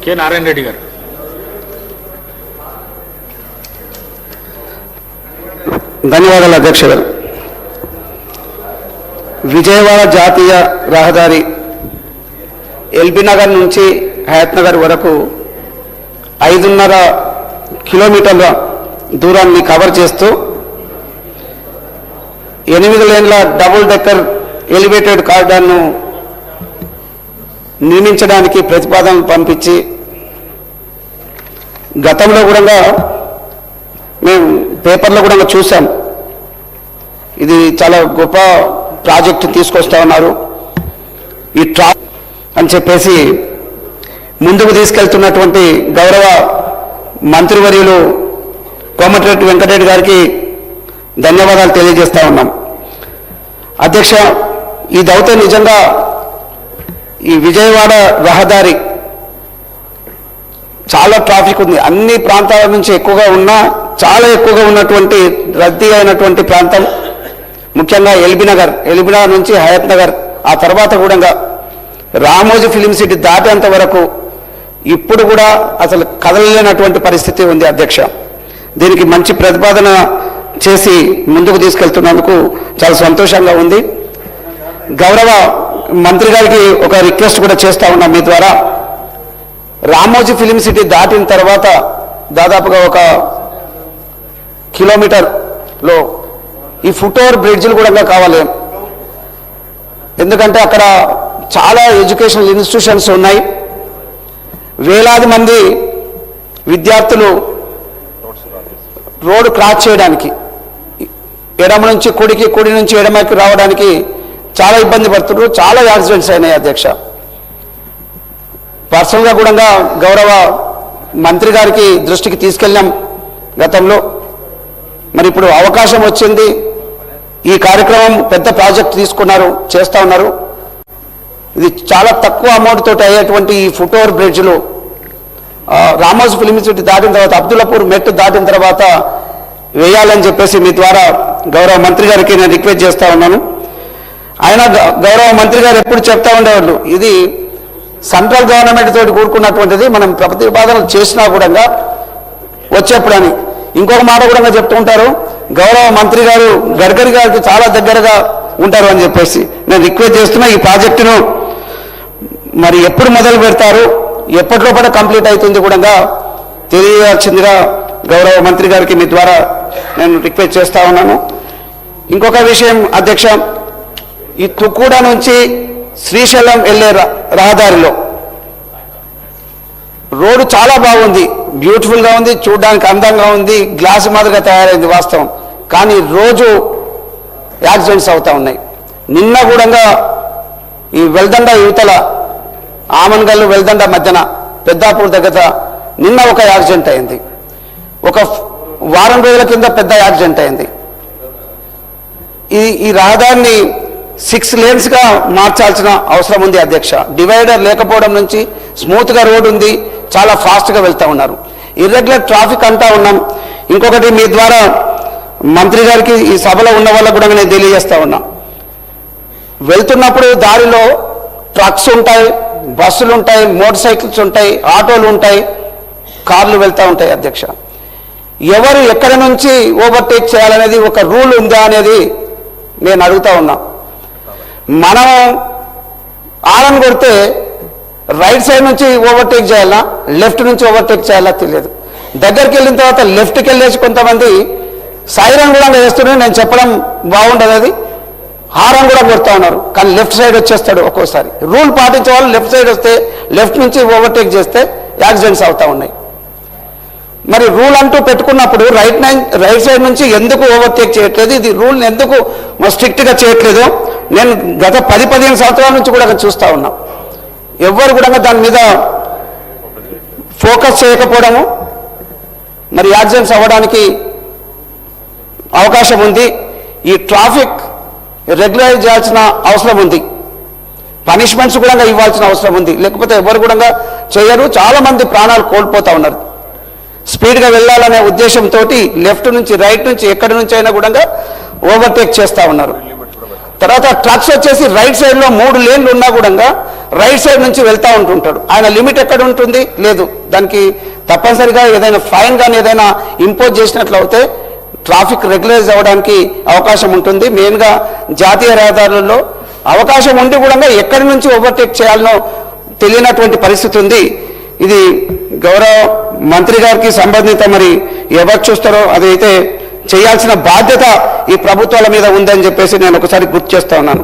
K Narayana Reddy గారు. ధన్యవాదాలు అధ్యక్ష గారు. విజయవాడ జాతీయ రహదారి ఎల్బీ నగర్ నుంచి హయత్ నగర్ వరకు 5.5 కిలోమీటర్ల దూరాన్ని కవర్ చేస్తూ 8 లేన్ల డబుల్ డెక్కర్ ఎలివేటెడ్ కారిడార్ను నిర్మించడానికి ప్రతిపాదనలు పంపించి గతంలో కూడా మేము పేపర్లో కూడా చూసాం. ఇది చాలా గొప్ప ప్రాజెక్టు తీసుకొస్తా ఉన్నారు ఈ అని చెప్పేసి ముందుకు తీసుకెళ్తున్నటువంటి గౌరవ మంత్రివర్యులు కోమటిరెడ్డి వెంకటరెడ్డి గారికి ధన్యవాదాలు తెలియజేస్తా ఉన్నాం. అధ్యక్ష, ఈ దౌత్యం నిజంగా ఈ విజయవాడ రహదారి చాలా ట్రాఫిక్ ఉంది. అన్ని ప్రాంతాల నుంచి చాలా ఎక్కువగా ఉన్నటువంటి రద్దీ అయినటువంటి ప్రాంతం ముఖ్యంగా ఎల్బీ నగర్ నుంచి హయత్ నగర్, ఆ తర్వాత కూడా రామోజీ ఫిలిం సిటీ దాటేంత వరకు ఇప్పుడు కూడా అసలు కదలలేనటువంటి పరిస్థితి ఉంది అధ్యక్ష. దీనికి మంచి ప్రతిపాదన చేసి ముందుకు తీసుకెళ్తున్నందుకు చాలా సంతోషంగా ఉంది. గౌరవ మంత్రి గారికి ఒక రిక్వెస్ట్ కూడా చేస్తా ఉన్నాం మీ ద్వారా. రామోజీ ఫిలిం సిటీ దాటిన తర్వాత దాదాపుగా 1 కిలోమీటర్లో ఈ ఫుట్ ఓవర్ బ్రిడ్జ్లు కూడా కావాలి. ఎందుకంటే అక్కడ చాలా ఎడ్యుకేషనల్ ఇన్స్టిట్యూషన్స్ ఉన్నాయి. వేలాది మంది విద్యార్థులు రోడ్డు క్రాస్ చేయడానికి, ఎడమ నుంచి కుడికి, కుడి నుంచి ఎడమకి రావడానికి చాలా ఇబ్బంది పడుతున్నారు. చాలా యాక్సిడెంట్స్ అయినాయి అధ్యక్ష. పర్సనల్గా కూడా గౌరవ మంత్రి గారికి దృష్టికి తీసుకెళ్ళాం గతంలో. మరి ఇప్పుడు అవకాశం వచ్చింది, ఈ కార్యక్రమం పెద్ద ప్రాజెక్ట్ చేస్తూ ఉన్నారు. ఇది చాలా తక్కువ అమౌంట్ తోటి అయ్యేటువంటి ఈ ఫుట్ ఓవర్ బ్రిడ్జ్లు రామోజీ ఫిలిం సిటీ దాటిన తర్వాత, అబ్దుల్లాపూర్ మెట్టు దాటిన తర్వాత వేయాలని చెప్పేసి మీ ద్వారా గౌరవ మంత్రి గారికి నేను రిక్వెస్ట్ చేస్తూ ఉన్నాను. ఆయన గౌరవ మంత్రి గారు ఎప్పుడు చెప్తా ఉండేవాళ్ళు, ఇది సెంట్రల్ గవర్నమెంట్ తోటి కూడుకున్నటువంటిది, మనం ప్రతిపాదనలు చేసినా కూడా వచ్చేప్పుడని. ఇంకొక మాట కూడా చెప్తూ ఉంటారు, గౌరవ మంత్రి గారు గడ్కరీ గారికి చాలా దగ్గరగా ఉంటారు అని చెప్పేసి. నేను రిక్వెస్ట్ చేస్తున్నా, ఈ ప్రాజెక్టును మరి ఎప్పుడు మొదలు పెడతారు, ఎప్పటిలోపల కంప్లీట్ అవుతుంది కూడా తెలియాల్సిందిగా గౌరవ మంత్రి గారికి మీ ద్వారా నేను రిక్వెస్ట్ చేస్తా ఉన్నాను. ఇంకొక విషయం అధ్యక్ష, ఈ తుక్కుడ నుంచి శ్రీశైలం వెళ్ళే రహదారిలో రోడ్డు చాలా బాగుంది, బ్యూటిఫుల్గా ఉంది, చూడడానికి అందంగా ఉంది, గ్లాస్ మాదిరిగా తయారైంది వాస్తవం. కానీ రోజు యాక్సిడెంట్స్ అవుతూ ఉన్నాయి. నిన్న కూడా ఈ వెల్దండ యువతల ఆమన్గల్లు వెల్దండ మధ్యన పెద్దాపూర్ దగ్గర నిన్న ఒక యాక్సిడెంట్ అయింది. ఒక వారం రోజుల కింద పెద్ద యాక్సిడెంట్ అయింది. ఈ రహదారిని 6 లేన్స్గా మార్చాల్సిన అవసరం ఉంది అధ్యక్ష. డివైడర్ లేకపోవడం నుంచి స్మూత్గా రోడ్ ఉంది, చాలా ఫాస్ట్గా వెళ్తూ ఉన్నారు. ఇర్రెగ్యులర్ ట్రాఫిక్ అంటా ఉన్నాం. ఇంకొకటి మీ ద్వారా మంత్రి గారికి ఈ సభలో ఉన్న వాళ్ళకు కూడా నేను తెలియజేస్తా ఉన్నా, వెళ్తున్నప్పుడు దారిలో ట్రక్స్ ఉంటాయి, బస్సులు ఉంటాయి, మోటార్ సైకిల్స్ ఉంటాయి, ఆటోలు ఉంటాయి, కార్లు వెళ్తూ ఉంటాయి అధ్యక్ష. ఎవరు ఎక్కడి నుంచి ఓవర్టేక్ చేయాలనేది ఒక రూల్ ఉందా అనేది నేను అడుగుతా ఉన్నా. మనం ఆరన్ కొడితే రైట్ సైడ్ నుంచి ఓవర్టేక్ చేయాలా, లెఫ్ట్ నుంచి ఓవర్టేక్ చేయాలా తెలియదు. దగ్గరికి వెళ్ళిన తర్వాత లెఫ్ట్కి వెళ్ళేసి కొంతమంది సైరన్ కూడా వేస్తున్నారు. నేను చెప్పడం బాగుండదు, అది హారన్ కూడా కొడుతూ ఉన్నారు, కానీ లెఫ్ట్ సైడ్ వచ్చేస్తాడు ఒక్కోసారి. రూల్ పాటించే వాళ్ళు లెఫ్ట్ సైడ్ వస్తే, లెఫ్ట్ నుంచి ఓవర్టేక్ చేస్తే యాక్సిడెంట్స్ అవుతూ ఉన్నాయి. మరి రూల్ అంటూ పెట్టుకున్నప్పుడు రైట్ సైడ్ నుంచి ఎందుకు ఓవర్టేక్ చేయట్లేదు, ఇది రూల్ ఎందుకు స్ట్రిక్ట్గా చేయట్లేదు నేను గత 10-15 సంవత్సరాల నుంచి కూడా చూస్తూ ఉన్నా. ఎవరు కూడా దాని మీద ఫోకస్ చేయకపోవడము, మరి యాక్సిడెంట్స్ అవ్వడానికి అవకాశం ఉంది. ఈ ట్రాఫిక్ రెగ్యులైజ్ చేయాల్సిన అవసరం ఉంది, పనిష్మెంట్స్ కూడా ఇవ్వాల్సిన అవసరం ఉంది. లేకపోతే ఎవరు కూడా చేయరు, చాలామంది ప్రాణాలు కోల్పోతూ ఉన్నారు. స్పీడ్గా వెళ్ళాలనే ఉద్దేశంతో లెఫ్ట్ నుంచి రైట్ నుంచి ఎక్కడి నుంచి అయినా కూడా ఓవర్టేక్ చేస్తూ ఉన్నారు. తర్వాత ట్రక్స్ వచ్చేసి రైట్ సైడ్లో 3 లేన్లు ఉన్నా కూడా రైట్ సైడ్ నుంచి వెళ్తూ ఉంటుంటాడు. ఆయన లిమిట్ ఎక్కడ ఉంటుంది? లేదు. దానికి తప్పనిసరిగా ఏదైనా ఫైన్ కానీ ఏదైనా ఇంపోజ్ చేసినట్లయితే ట్రాఫిక్ రెగ్యులైజ్ అవ్వడానికి అవకాశం ఉంటుంది. మెయిన్గా జాతీయ రహదారులలో అవకాశం ఉండి కూడా ఎక్కడి నుంచి ఓవర్టేక్ చేయాలనో తెలియనటువంటి పరిస్థితి ఉంది. ఇది గౌరవ మంత్రి గారికి సంబంధిత మరి ఎవరు చూస్తారో అదైతే చేయాల్సిన బాధ్యత ఈ ప్రభుత్వాల మీద ఉందని చెప్పేసి నేను ఒకసారి గుర్తు చేస్తా ఉన్నాను.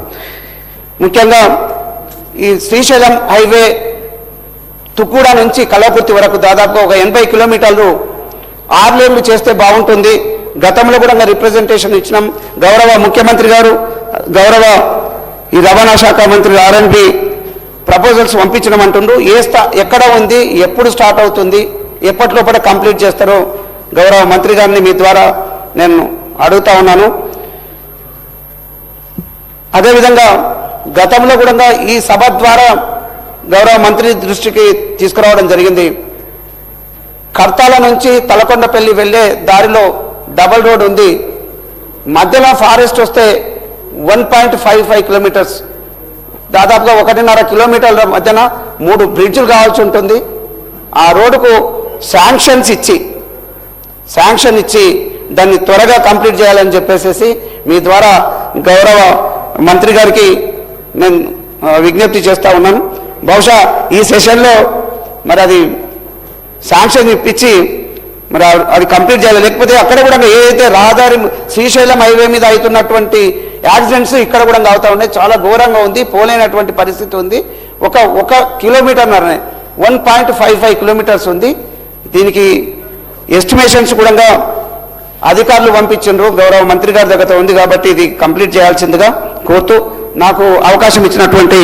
ముఖ్యంగా ఈ శ్రీశైలం హైవే తుక్కుడ నుంచి కల్వకుర్తి వరకు దాదాపు ఒక 80 కిలోమీటర్లు 6 లేన్లు చేస్తే బాగుంటుంది. గతంలో కూడా రిప్రజెంటేషన్ ఇచ్చినాం. గౌరవ ముఖ్యమంత్రి గారు, గౌరవ ఈ రవాణా శాఖ మంత్రి ఆర్ఎన్బి ప్రపోజల్స్ పంపించడం అంటుండ్రు. ఎక్కడ ఉంది, ఎప్పుడు స్టార్ట్ అవుతుంది, ఎప్పటిలోపల కంప్లీట్ చేస్తారో గౌరవ మంత్రి గారిని మీ ద్వారా నేను అడుగుతా ఉన్నాను. అదేవిధంగా గతంలో కూడా ఈ సభ ద్వారా గౌరవ మంత్రి దృష్టికి తీసుకురావడం జరిగింది. కర్తాల నుంచి తలకొండపల్లి వెళ్ళే దారిలో డబల్ రోడ్ ఉంది. మధ్యలో ఫారెస్ట్ వస్తే 1.55 కిలోమీటర్స్, దాదాపుగా 1.5 కిలోమీటర్ల మధ్యన 3 బ్రిడ్జ్లు కావాల్సి ఉంటుంది. ఆ రోడ్డుకు శాంక్షన్ ఇచ్చి దాన్ని త్వరగా కంప్లీట్ చేయాలని చెప్పేసి మీ ద్వారా గౌరవ మంత్రి గారికి నేను విజ్ఞప్తి చేస్తూ ఉన్నాను. బహుశా ఈ సెషన్లో మరి అది శాంక్షన్ ఇప్పించి మరి అది కంప్లీట్ చేయాలి. లేకపోతే అక్కడ కూడా ఏదైతే రహదారి శ్రీశైలం హైవే మీద అవుతున్నటువంటి యాక్సిడెంట్స్ ఇక్కడ కూడా అవుతూ ఉన్నాయి. చాలా ఘోరంగా ఉంది, పోలేనటువంటి పరిస్థితి ఉంది. ఒక కిలోమీటర్న్నరనే 1.55 కిలోమీటర్స్ ఉంది. దీనికి ఎస్టిమేషన్స్ కూడా అధికారులు పంపించారు, గౌరవ మంత్రి గారి దగ్గర ఉంది. కాబట్టి ఇది కంప్లీట్ చేయాల్సిందిగా కోరుతూ నాకు అవకాశం ఇచ్చినటువంటి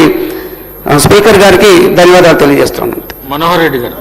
స్పీకర్ గారికి ధన్యవాదాలు తెలియజేస్తున్నాను. మనోహర్ రెడ్డి గారు.